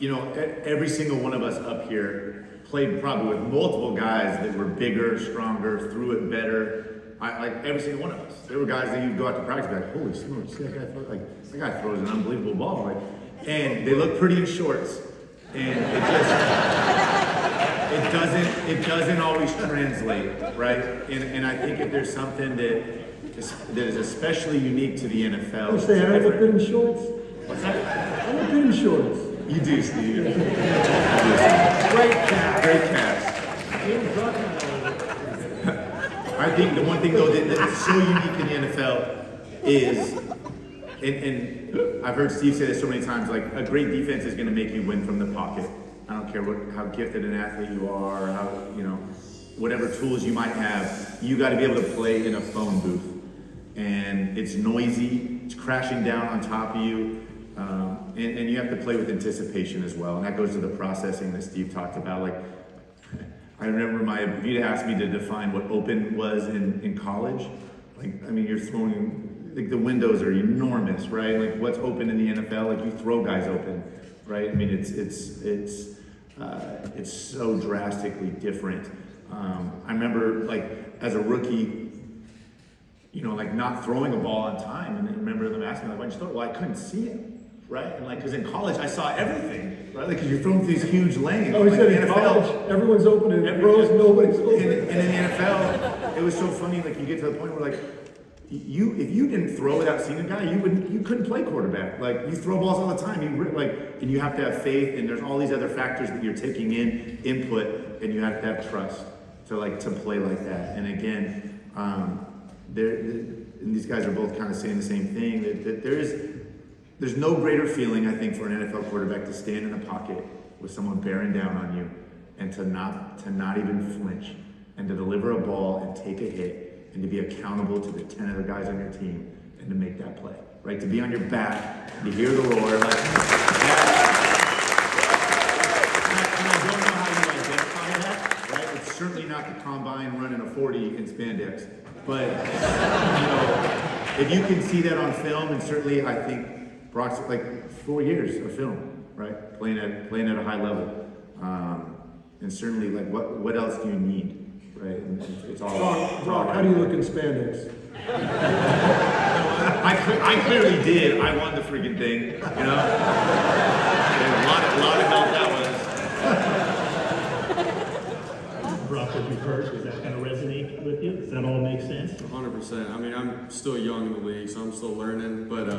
every single one of us up here played probably with multiple guys that were bigger, stronger, threw it better. Like every single one of us. There were guys that you'd go out to practice and be like, holy smokes, that guy throws an unbelievable ball. And they look pretty in shorts. And it doesn't always translate, right? And I think if there's something that is especially unique to the NFL. You say I look good in shorts? What's that? I look good in shorts. You do, Steve. Great cast. Great cast. I think the one thing though that's so unique in the NFL is, and I've heard Steve say this so many times, like a great defense is going to make you win from the pocket. I don't care how gifted an athlete you are, or how whatever tools you might have, you got to be able to play in a phone booth, and it's noisy, it's crashing down on top of you, and you have to play with anticipation as well, and that goes to the processing that Steve talked about. Like, I remember if you'd asked me to define what open was in college, you're throwing, like the windows are enormous, right? Like what's open in the NFL, like you throw guys open, right? I mean, it's so drastically different. I remember as a rookie, not throwing a ball on time, and I remember them asking me, why'd you throw it? Well, I couldn't see it. Right? And because in college I saw everything, right? Because you're throwing these huge lanes. Oh, he said in college, everyone's open, and pros, nobody's open. And in the NFL, it was so funny, you get to the point where if you didn't throw without seeing a guy, you couldn't play quarterback. You throw balls all the time, and you have to have faith, and there's all these other factors that you're taking input, and you have to have trust to play like that. And again, and these guys are both kind of saying the same thing, that there's no greater feeling, I think, for an NFL quarterback to stand in the pocket with someone bearing down on you and to not even flinch and to deliver a ball and take a hit and to be accountable to the 10 other guys on your team and to make that play, right? To be on your back, to hear the roar, and I don't know how you identify that, right? It's certainly not the combine running a 40 in spandex, but if you can see that on film, and certainly I think Brock's 4 years of film, right? Playing at a high level, and certainly what else do you need, right? And it's all. Brock, how do you look in spandex? I clearly did. I won the freaking thing, A lot of help that was. Brock, what you've heard, does that kind of resonate with you? Does that all make sense? 100%. I mean, I'm still young in the league, so I'm still learning, but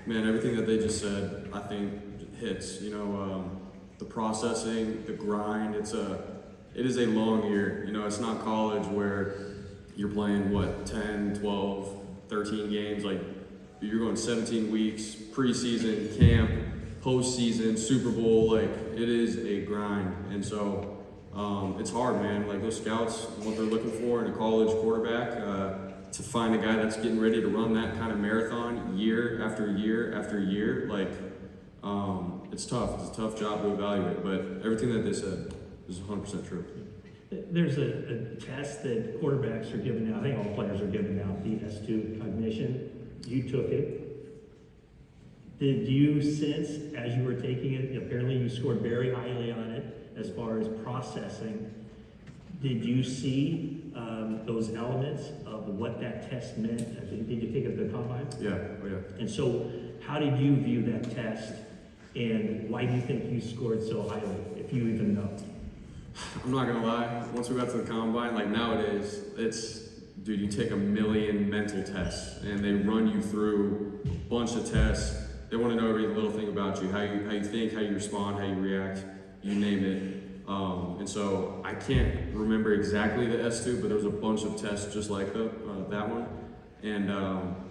man, everything that they just said, I think hits. The processing, the grind. It is a long year. It's not college where you're playing 10, 12, 13 games. You're going 17 weeks, preseason, camp, postseason, Super Bowl. It is a grind, and so it's hard, man. Those scouts, what they're looking for in a college quarterback. To find a guy that's getting ready to run that kind of marathon year after year after year, it's tough. It's a tough job to evaluate, but everything that they said is 100% true. There's a test that quarterbacks are giving out. I think all players are giving out, the S2 cognition. You took it. Did you sense, as you were taking it, apparently you scored very highly on it as far as processing. Did you see those elements of what that test meant? Did you take it to the combine? Yeah, oh yeah. And so how did you view that test, and why do you think you scored so highly, if you even know? I'm not gonna lie, once we got to the combine, nowadays, dude, you take a million mental tests, and they run you through a bunch of tests. They want to know every little thing about you, how you think, how you respond, how you react, you name it. And so I can't remember exactly the S2, but there was a bunch of tests just like that one. And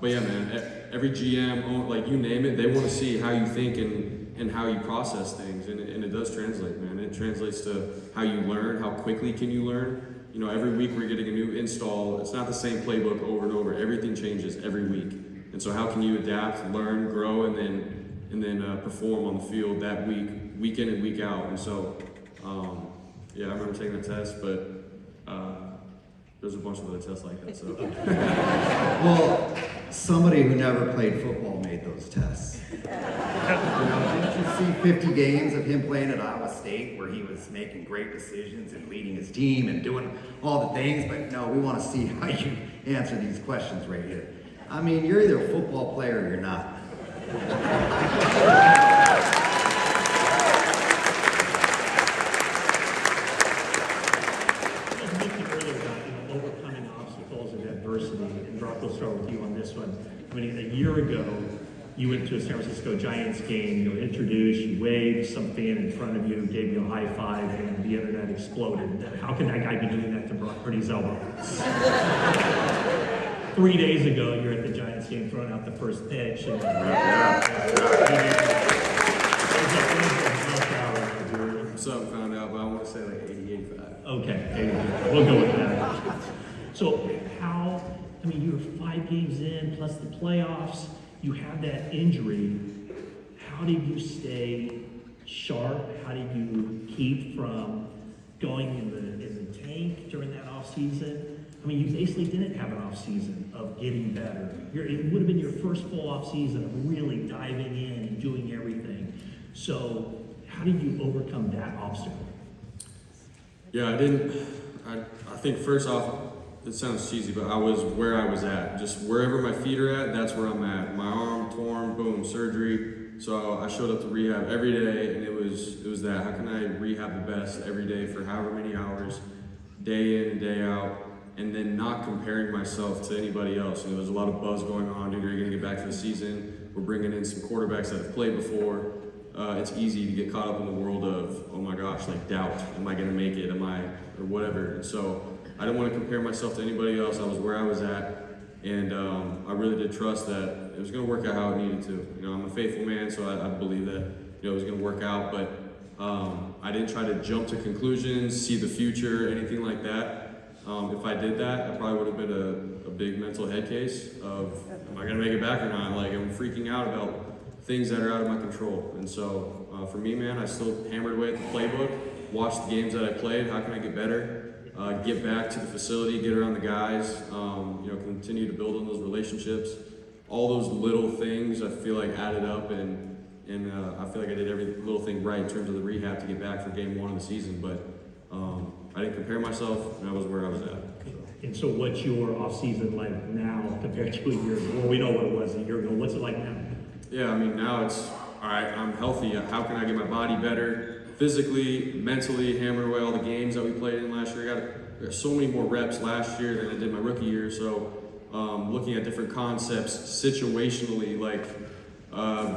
but yeah, man, every GM, you name it, they want to see how you think and how you process things, and it does translate, man. It translates to how you learn, how quickly can you learn. Every week we're getting a new install. It's not the same playbook over and over. Everything changes every week, and so how can you adapt, learn, grow, and then perform on the field that week in and week out. And so. Yeah, I remember taking the test, but there's a bunch of other tests like that. So, well, somebody who never played football made those tests. Didn't you see 50 games of him playing at Iowa State where he was making great decisions and leading his team and doing all the things, but no, we want to see how you answer these questions right here. I mean, you're either a football player or you're not. You mentioned earlier about, overcoming obstacles and adversity, and Brock, we'll start with you on this one. I mean, a year ago, you went to a San Francisco Giants game, you were introduced, you waved, some fan in front of you gave you a high five, and the internet exploded. How can that guy be doing that to Brock Purdy's elbow? 3 days ago, you're at the Giants game throwing out the first pitch. And, Something found out, but I want to say like 80, 85. Okay, we'll go with that. So you were 5 games in, plus the playoffs, you had that injury. How did you stay sharp? How did you keep from going in the tank during that off season? I mean, you basically didn't have an off season of getting better. It would have been your first full off season of really diving in and doing everything. So how did you overcome that obstacle? Yeah, I think first off, it sounds cheesy, but I was where I was at. Just wherever my feet are at, that's where I'm at. My arm torn, boom, surgery. So I showed up to rehab every day, and it was that. How can I rehab the best every day for however many hours, day in and day out, and then not comparing myself to anybody else. There's a lot of buzz going on. Dude, are you going to get back for the season? We're bringing in some quarterbacks that have played before. It's easy to get caught up in the world of, oh my gosh, like doubt. Am I going to make it? Or whatever. And so I didn't want to compare myself to anybody else. I was where I was at. And I really did trust that it was going to work out how it needed to. I'm a faithful man, so I believe that it was going to work out. But I didn't try to jump to conclusions, see the future, anything like that. If I did that, I probably would have been a big mental head case of, am I going to make it back or not? Like, I'm freaking out about things that are out of my control. And so for me, man, I still hammered away at the playbook, watched the games that I played. How can I get better? Get back to the facility, get around the guys, continue to build on those relationships. All those little things I feel like added up, and I feel like I did every little thing right in terms of the rehab to get back for game 1 of the season. But I didn't compare myself, and I was where I was at. And so what's your off-season like now compared to a year ago? Well, we know what it was a year ago. What's it like now? Yeah, I mean, now it's, all right, I'm healthy. How can I get my body better? Physically, mentally, hammer away all the games that we played in last year. I got so many more reps last year than I did my rookie year. So looking at different concepts situationally, like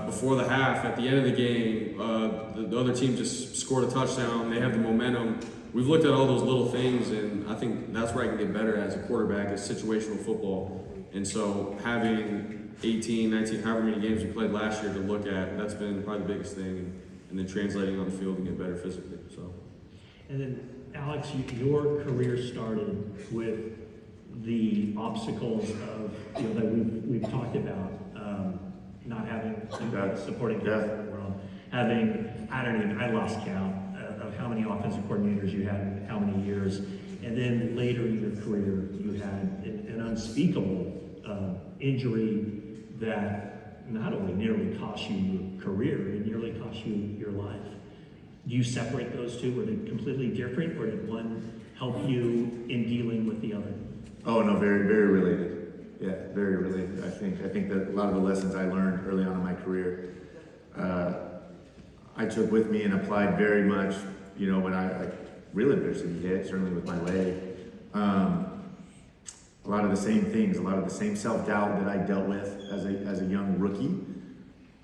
before the half, at the end of the game, the other team just scored a touchdown. They have the momentum. We've looked at all those little things, and I think that's where I can get better as a quarterback, is situational football. And so having 18, 19, however many games we played last year to look at, that's been probably the biggest thing, and then translating on the field and get better physically. So. And then, Alex, your career started with the obstacles of that we've talked about, not having supporting cast in the world, having I lost count of how many offensive coordinators you had in how many years, and then later in your career you had an unspeakable injury that not only nearly cost you your career, it nearly cost you your life. Do you separate those two? Were they completely different, or did one help you in dealing with the other? Oh no, very, very related. Yeah, very related. I think that a lot of the lessons I learned early on in my career, I took with me and applied very much. When I real adversity hit, certainly with my leg. A lot of the same things, a lot of the same self-doubt that I dealt with as a young rookie.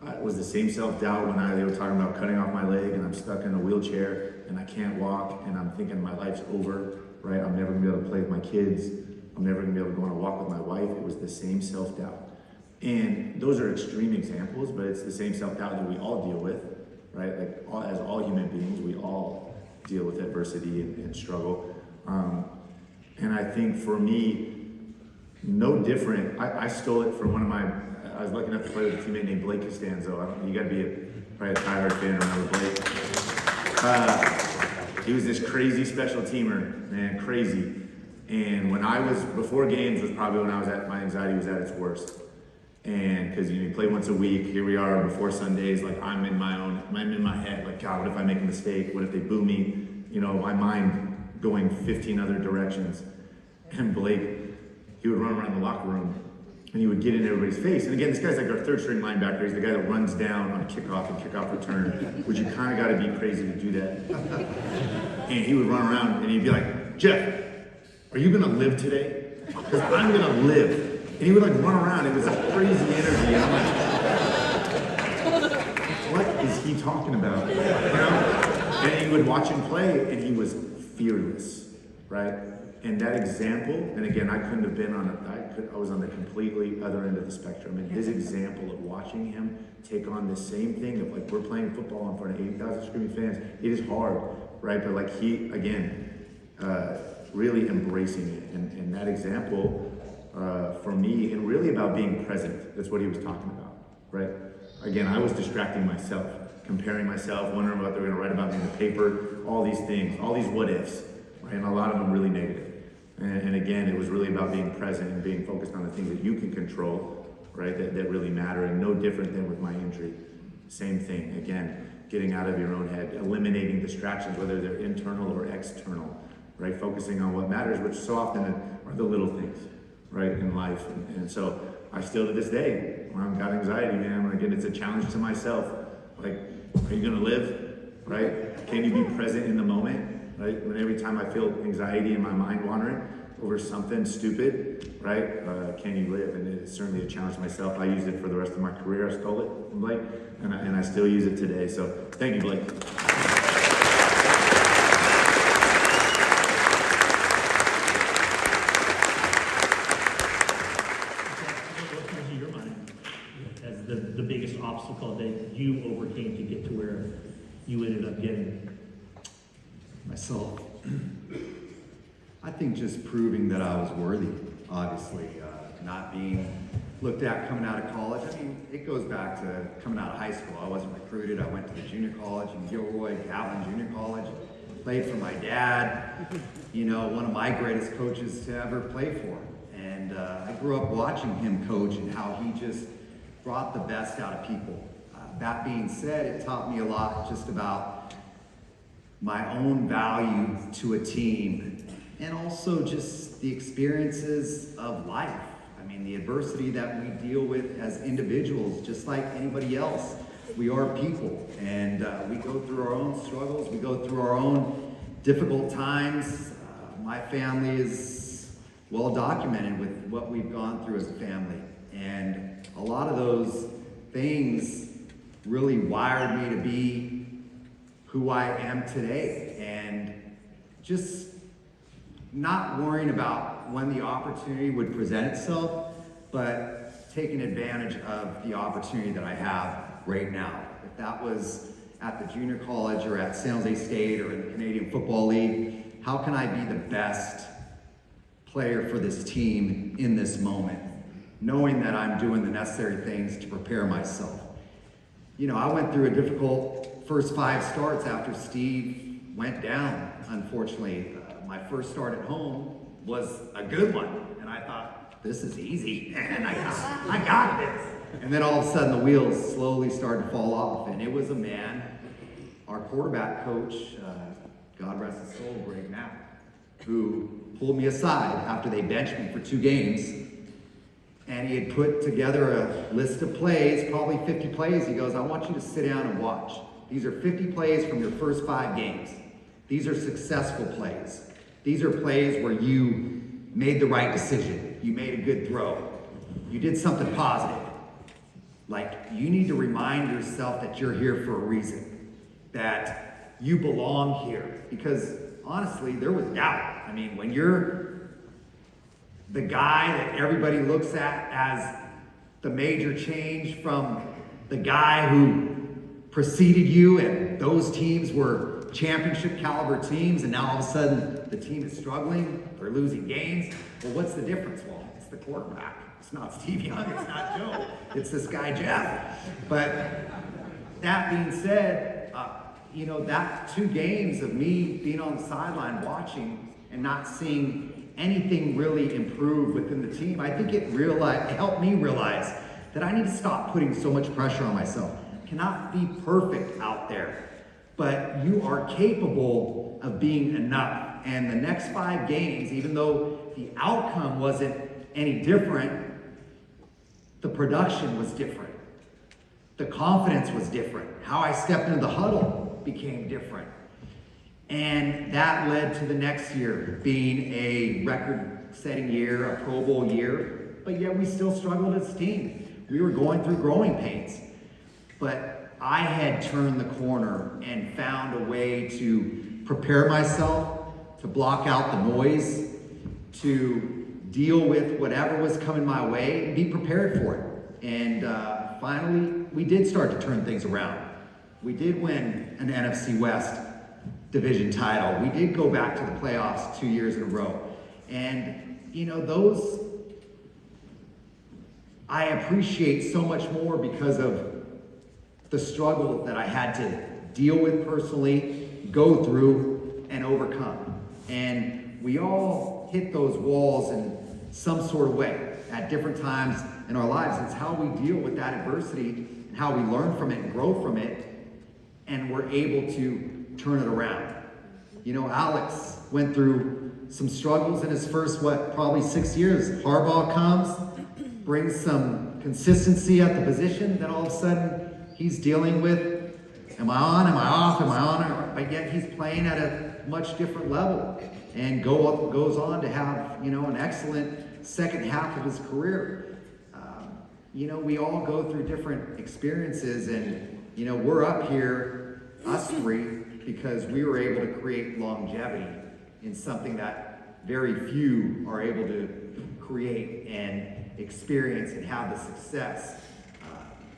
It was the same self-doubt when they were talking about cutting off my leg and I'm stuck in a wheelchair and I can't walk and I'm thinking my life's over, right? I'm never gonna be able to play with my kids. I'm never gonna be able to go on a walk with my wife. It was the same self-doubt. And those are extreme examples, but it's the same self-doubt that we all deal with, right? As all human beings, we all deal with adversity and struggle. And I think for me, no different. I stole it from I was lucky enough to play with a teammate named Blake Costanzo. You gotta be probably a diehard fan to remember Blake. He was this crazy special teamer, man, crazy. And before games was probably when my anxiety was at its worst. And because you play once a week, here we are before Sundays, like I'm in my head, like, God, what if I make a mistake? What if they boo me? My mind going 15 other directions. And Blake, he would run around the locker room and he would get in everybody's face. And again, this guy's like our third string linebacker. He's the guy that runs down on kickoff and kickoff return, which you kind of got to be crazy to do that. And he would run around and he'd be like, Jeff, are you gonna live today? Because I'm gonna live. And he would like run around. It was a crazy energy. And I'm like, what is he talking about? And he would watch him play and he was fearless, right? And that example, and again, I couldn't have been I was on the completely other end of the spectrum. And his example of watching him take on the same thing of like, we're playing football in front of 80,000 screaming fans. It is hard, right? But like he, again, really embracing it. And that example for me, and really about being present, that's what he was talking about, right? Again, I was distracting myself, comparing myself, wondering what they were going to write about me in the paper, all these things, all these what ifs, right? And a lot of them really negative. And again, it was really about being present and being focused on the things that you can control, right? That really matter, and no different than with my injury. Same thing, again, getting out of your own head, eliminating distractions, whether they're internal or external, right? Focusing on what matters, which so often are the little things, right, in life. And so I still to this day, when I've got anxiety, man, again, it's a challenge to myself. Like, are you gonna live, right? Can you be present in the moment, right? When every time I feel anxiety in my mind wandering over something stupid, right? Can you live? And it's certainly a challenge to myself. I used it for the rest of my career. I stole it from Blake, and I still use it today. So thank you, Blake. What comes to your mind as the biggest obstacle that you overcame to get to where you ended up getting? Myself. I think just proving that I was worthy, obviously, not being looked at coming out of college. I mean, it goes back to coming out of high school. I wasn't recruited. I went to the junior college in Gilroy, Gatlin Junior College, played for my dad, one of my greatest coaches to ever play for. And I grew up watching him coach and how he just brought the best out of people. That being said, it taught me a lot just about my own value to a team, and also just the experiences of life. I mean, the adversity that we deal with as individuals, just like anybody else. We are people, and we go through our own struggles, we go through our own difficult times. My family is well documented with what we've gone through as a family, and a lot of those things really wired me to be who I am today, and just not worrying about when the opportunity would present itself, but taking advantage of the opportunity that I have right now. If that was at the junior college or at San Jose State or in the Canadian Football League, how can I be the best player for this team in this moment, knowing that I'm doing the necessary things to prepare myself? I went through a difficult first 5 starts after Steve went down, unfortunately. My first start at home was a good one, and I thought, this is easy, and I got this. And then all of a sudden the wheels slowly started to fall off, and it was a man, our quarterback coach, God rest his soul, Greg Knapp, who pulled me aside after they benched me for 2 games. And he had put together a list of plays, probably 50 plays. He goes, I want you to sit down and watch. These are 50 plays from your first 5 games. These are successful plays. These are plays where you made the right decision. You made a good throw. You did something positive. Like, you need to remind yourself that you're here for a reason, that you belong here. Because honestly, there was doubt. I mean, when you're the guy that everybody looks at as the major change from the guy who preceded you, and those teams were championship caliber teams, and now all of a sudden the team is struggling, they're losing games. Well, what's the difference? Well, it's the quarterback. It's not Steve Young, it's not Joe. It's this guy, Jeff. But that being said, that 2 games of me being on the sideline watching and not seeing anything really improve within the team, I think it helped me realize that I need to stop putting so much pressure on myself. I cannot be perfect out there, but you are capable of being enough. And the next 5 games, even though the outcome wasn't any different, the production was different. The confidence was different. How I stepped into the huddle became different. And that led to the next year being a record-setting year, a Pro Bowl year, but yet we still struggled as a team. We were going through growing pains. But I had turned the corner and found a way to prepare myself, to block out the noise, to deal with whatever was coming my way and be prepared for it. And finally, we did start to turn things around. We did win an NFC West division title. We did go back to the playoffs 2 years in a row. And, you know, those I appreciate so much more because of the struggle that I had to deal with personally, go through, and overcome. And we all hit those walls in some sort of way at different times in our lives. It's how we deal with that adversity and how we learn from it and grow from it, and we're able to turn it around. You know, Alex went through some struggles in his first, probably 6 years. Harbaugh comes, brings some consistency at the position, then all of a sudden he's dealing with, am I on, am I off, am I on, but yet he's playing at a much different level and goes on to have, you know, an excellent second half of his career. You know, we all go through different experiences, and, you know, we're up here, us three, because we were able to create longevity in something that very few are able to create and experience and have the success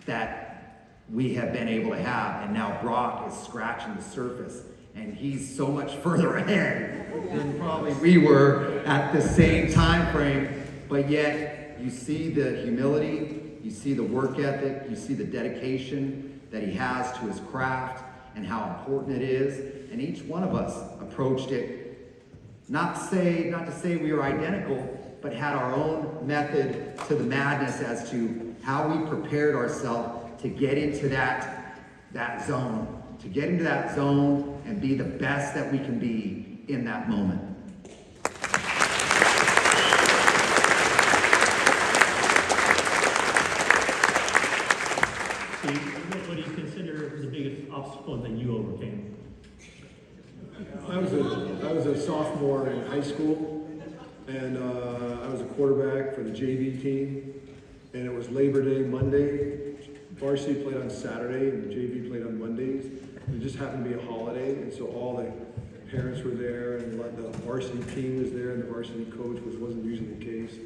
that we have been able to have. And now Brock is scratching the surface, and he's so much further ahead than probably we were at the same time frame. But yet you see the humility, you see the work ethic, you see the dedication that he has to his craft and how important it is. And each one of us approached it, not to say we were identical, but had our own method to the madness as to how we prepared ourselves to get into that zone, and be the best that we can be in that moment. What do you consider the biggest obstacle that you overcame? I was a sophomore in high school, and I was a quarterback for the JV team, and it was Labor Day Monday. Varsity played on Saturday, and the JV played on Mondays. It just happened to be a holiday, and so all the parents were there, and the varsity team was there, and the varsity coach, which wasn't usually the case.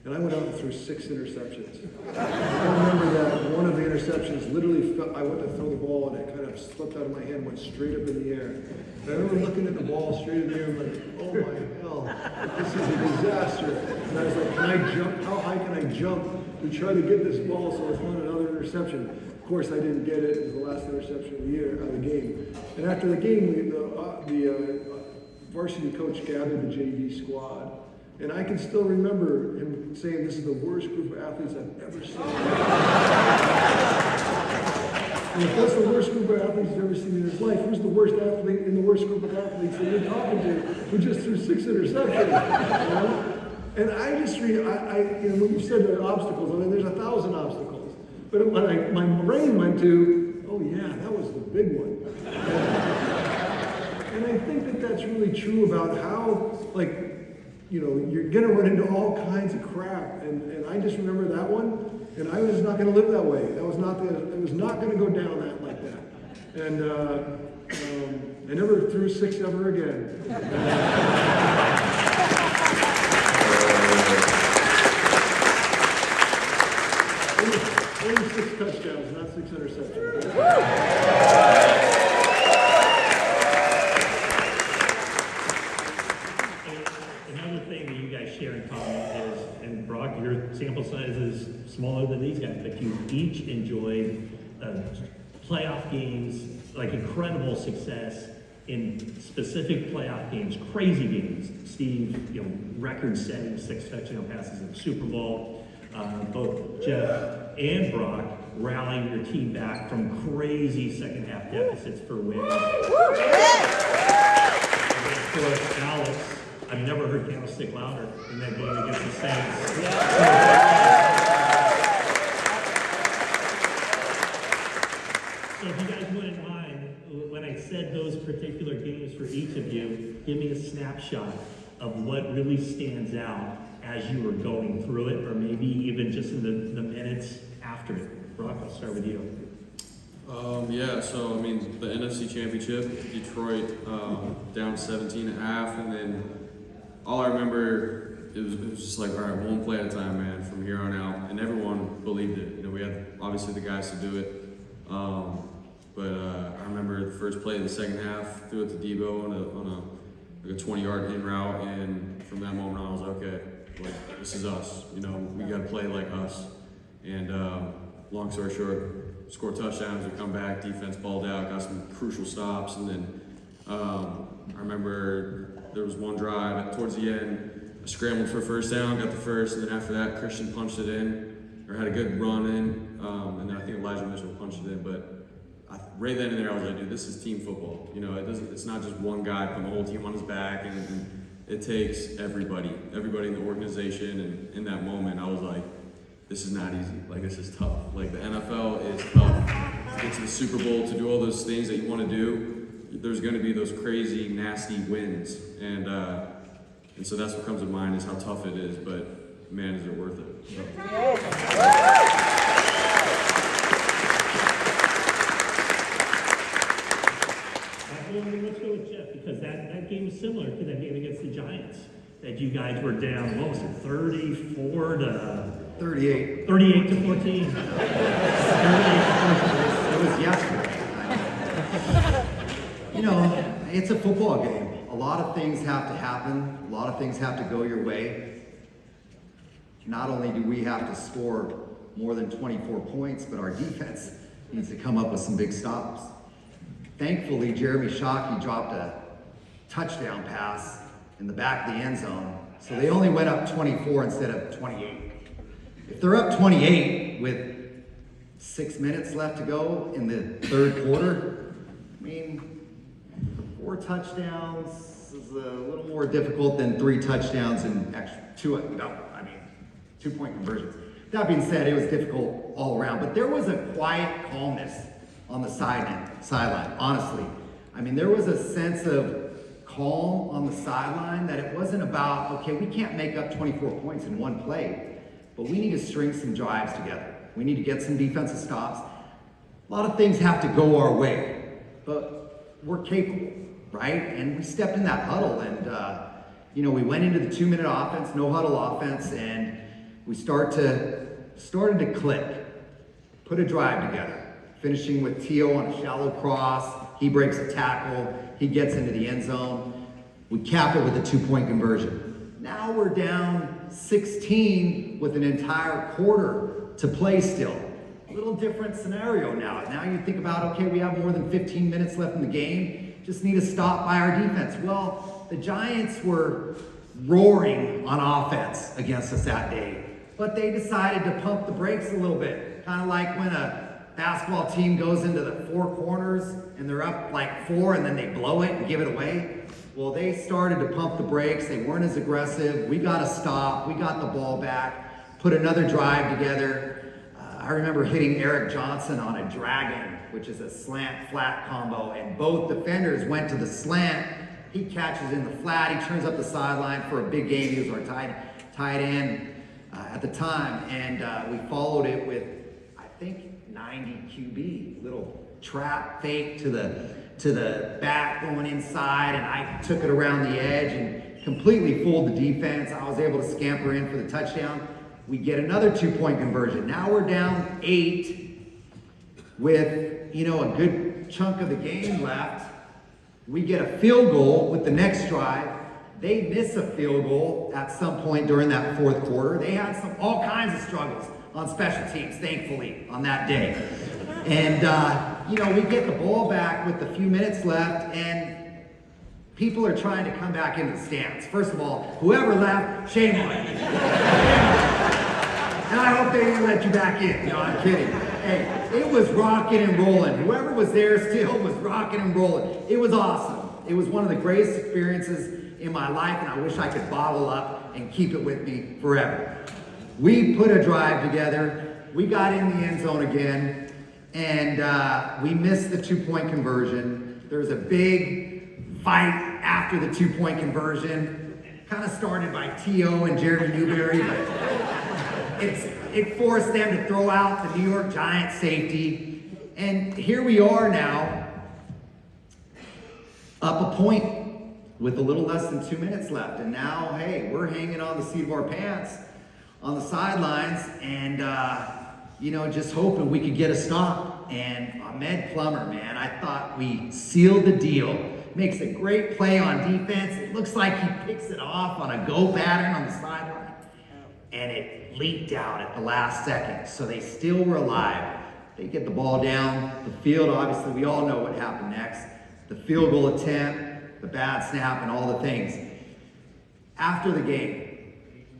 And I went out and threw 6 interceptions. I remember that one of the interceptions literally I went to throw the ball, and it kind of slipped out of my hand, went straight up in the air. And I remember looking at the ball straight in the air and like, oh my hell, this is a disaster. And I was like, can I jump? How high can I jump to try to get this ball so it's not another interception? Of course, I didn't get it. It was the last interception of the year, of the game. And after the game, the varsity coach gathered the JV squad. And I can still remember him saying, this is the worst group of athletes I've ever seen. And if that's the worst group of athletes he's ever seen in his life, who's the worst athlete in the worst group of athletes that you're talking to who just threw 6 interceptions? You know? And I just you know, when you said there are obstacles, I mean, there's 1,000 obstacles. But when my brain went to, oh yeah, that was the big one. And I think that that's really true about how, like, you know, you're going to run into all kinds of crap. And I just remember that one, and I was not going to live that way. It was not going to go down like that. And I never threw 6 ever again. Only 6 touchdowns, not 6 interceptions. Share in common is, and Brock, your sample size is smaller than these guys, but you each enjoyed playoff games, like incredible success in specific playoff games, crazy games. Steve, you know, record-setting 6 touchdown passes in the Super Bowl. Both Jeff and Brock rallying your team back from crazy second half deficits for wins. And of course, Alex, I've never heard Candlestick louder in that game against the Saints. So if you guys wouldn't mind, when I said those particular games for each of you, give me a snapshot of what really stands out as you were going through it, or maybe even just in the minutes after it. Brock, I'll start with you. Yeah, so I mean, the NFC Championship, Detroit down 17.5, and then all I remember, it was just like, all right, one play at a time, man, from here on out, and everyone believed it. You know, we had obviously the guys to do it, but I remember the first play of the second half, threw it to Debo on a 20-yard in route, and from that moment on, I was like, okay, like, this is us. You know, we got to play like us. And long story short, score touchdowns, we come back, defense balled out, got some crucial stops, and then I remember there was one drive towards the end, I scrambled for a first down, got the first, and then after that, Christian punched it in, or had a good run in, and then I think Elijah Mitchell punched it in, but right then and there, I was like, dude, this is team football. You know, it's not just one guy putting the whole team on his back, and it takes everybody in the organization, and in that moment, I was like, this is not easy. Like, this is tough. Like, the NFL is tough. To get to the Super Bowl, to do all those things that you want to do, there's going to be those crazy, nasty wins. And so that's what comes to mind is how tough it is, but man, is it worth it. So. Let's go with Jeff, because that game was similar to that game against the Giants. That you guys were down, what was it, 34 to... 38. 38 to 14. 38 to 14. It was yesterday. You know, it's a football game. A lot of things have to happen. A lot of things have to go your way. Not only do we have to score more than 24 points, but our defense needs to come up with some big stops. Thankfully, Jeremy Shockey dropped a touchdown pass in the back of the end zone, so they only went up 24 instead of 28. If they're up 28 with 6 minutes left to go in the third quarter, I mean, 4 touchdowns is a little more difficult than 3 touchdowns and extra 2-point conversions. That being said, it was difficult all around, but there was a quiet calmness on the sideline, honestly. I mean, there was a sense of calm on the sideline that it wasn't about, okay, we can't make up 24 points in one play, but we need to string some drives together. We need to get some defensive stops. A lot of things have to go our way, but we're capable, right? And we stepped in that huddle, and we went into the 2-minute offense, no huddle offense, and we started to click, put a drive together, finishing with Tio on a shallow cross. He breaks a tackle, he gets into the end zone. We cap it with a 2-point conversion. Now we're down 16 with an entire quarter to play still. A little different scenario now. Now you think about, okay, we have more than 15 minutes left in the game. Just need a stop by our defense. Well, the Giants were roaring on offense against us that day, but they decided to pump the brakes a little bit. Kind of like when a basketball team goes into the 4 corners and they're up like 4 and then they blow it and give it away. Well, they started to pump the brakes. They weren't as aggressive. We got to stop. We got the ball back, put another drive together. I remember hitting Eric Johnson on a dragon, which is a slant-flat combo, and both defenders went to the slant. He catches in the flat. He turns up the sideline for a big game. He was our tight end at the time, and we followed it with, I think, 90 QB, little trap fake to the back going inside, and I took it around the edge and completely fooled the defense. I was able to scamper in for the touchdown. We get another 2-point conversion. Now we're down 8 with, a good chunk of the game left. We get a field goal with the next drive. They miss a field goal at some point during that fourth quarter. They had all kinds of struggles on special teams, thankfully, on that day. And, we get the ball back with a few minutes left, and people are trying to come back into the stands. First of all, whoever left, shame on you. And I hope they didn't let you back in. No, I'm kidding. Hey, it was rocking and rolling. Whoever was there still was rocking and rolling. It was awesome. It was one of the greatest experiences in my life, and I wish I could bottle up and keep it with me forever. We put a drive together. We got in the end zone again, and we missed the 2-point conversion. There was a big fight after the 2-point conversion, kind of started by T.O. and Jeremy Newberry, but it forced them to throw out the New York Giants safety. And here we are now, up a point with a little less than 2 minutes left. And now, hey, we're hanging on the seat of our pants on the sidelines and, just hoping we could get a stop. And Ahmed Plummer, man, I thought we sealed the deal. Makes a great play on defense. It looks like he picks it off on a go pattern on the sideline. And it leaked out at the last second. So they still were alive. They get the ball down the field. Obviously, we all know what happened next. The field goal attempt, the bad snap, and all the things. After the game,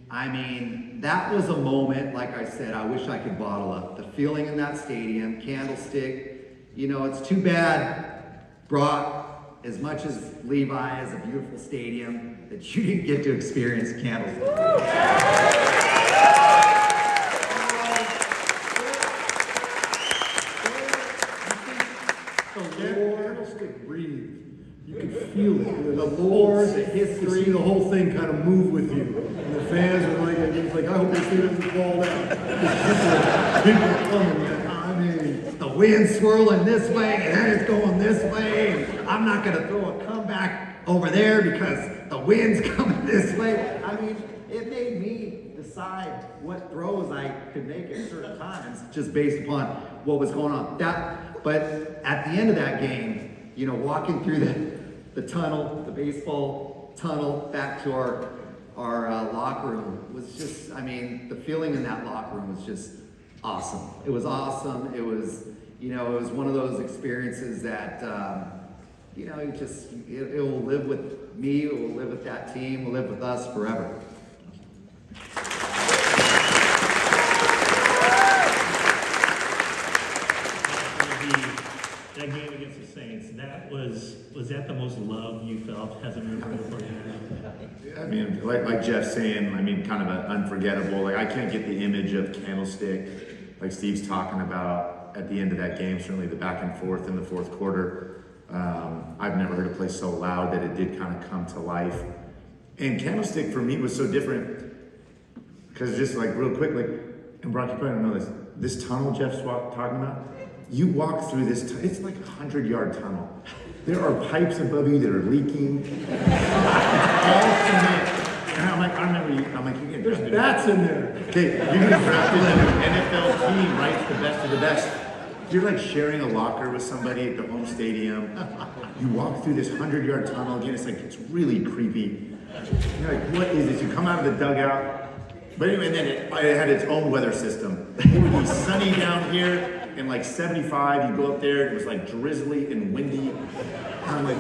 I mean, that was a moment, like I said, I wish I could bottle up. The feeling in that stadium, Candlestick, it's too bad, Brock, as much as Levi has a beautiful stadium, that you didn't get to experience Candlestick. Candlestick breathed. You could feel it. The lore, the history, you see the whole thing kind of move with you. And the fans are like, it's like, I hope this thing doesn't fall down. People are coming, man. I mean, The wind swirling this way, and then it's going this way. And I'm not going to throw a comeback over there because the wind's coming this way. I mean, it made me decide what throws I could make at certain times just based upon what was going on. But at the end of that game, walking through the tunnel, the baseball tunnel, back to our locker room was just, the feeling in that locker room was just awesome. It was awesome. It was, it was one of those experiences that, it will live with me, it will live with that team, it will live with us forever. That game against the Saints, was that the most love you felt as a member of the organization? Like Jeff's saying, kind of an unforgettable. Like, I can't get the image of Candlestick, like Steve's talking about at the end of that game, certainly the back and forth in the fourth quarter. I've never heard a place so loud that it did kind of come to life. And Candlestick for me was so different because just like real quick, and Brock, you probably don't know this tunnel Jeff's talking about, you walk through this, it's like a 100-yard tunnel. There are pipes above you that are leaking. All cement. And I'm like, you're getting there's drafted. bats in there. Okay, you're getting drafted in an NFL team, right? The best of the best. You're like sharing a locker with somebody at the home stadium. You walk through this 100-yard tunnel. Again, it's really creepy. You're like, what is this? You come out of the dugout. But anyway, and then it had its own weather system. It would be sunny down here. And like 75, you go up there, it was like drizzly and windy. I'm like,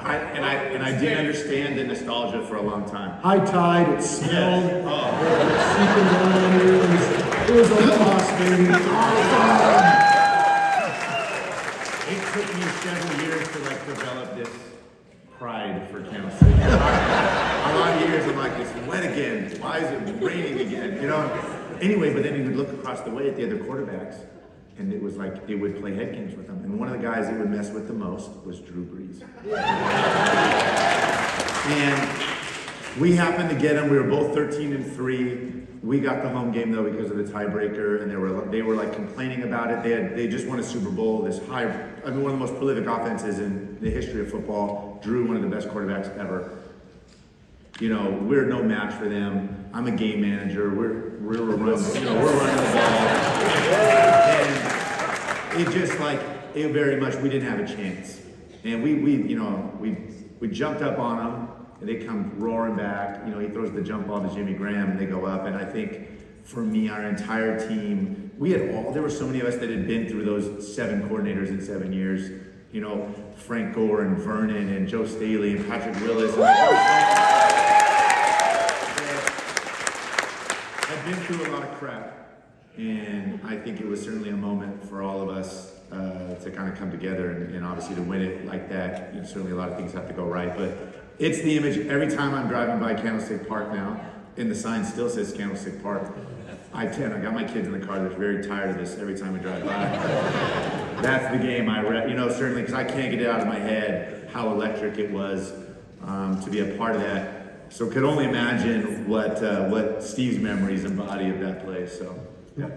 I didn't understand the nostalgia for a long time. High tide, it smelled. Yes. It was a loss, baby. Awesome. It took me several years to develop this pride for Candlestick. A lot of years I'm like, it's wet again. Why is it raining again? Anyway, but then you would look across the way at the other quarterbacks. And it was like, it would play head games with them. And one of the guys it would mess with the most was Drew Brees. And we happened to get him. We were both 13-3. We got the home game though because of the tiebreaker, and they were like complaining about it. They just won a Super Bowl. One of the most prolific offenses in the history of football. Drew, one of the best quarterbacks ever. We're no match for them. I'm a game manager. We're running the ball. And it just it very much, we didn't have a chance. And we jumped up on them and they come roaring back. He throws the jump ball to Jimmy Graham and they go up. And I think for me, our entire team, there were so many of us that had been through those 7 coordinators in 7 years. Frank Gore and Vernon and Joe Staley and Patrick Willis. And been through a lot of crap, and I think it was certainly a moment for all of us to kind of come together and obviously to win it like that. Certainly a lot of things have to go right, but it's the image. Every time I'm driving by Candlestick Park now, and the sign still says Candlestick Park, I got my kids in the car. They're very tired of this every time we drive by. That's the game I rep, certainly because I can't get it out of my head how electric it was to be a part of that. So could only imagine what Steve's memories embody of that place. So, yeah.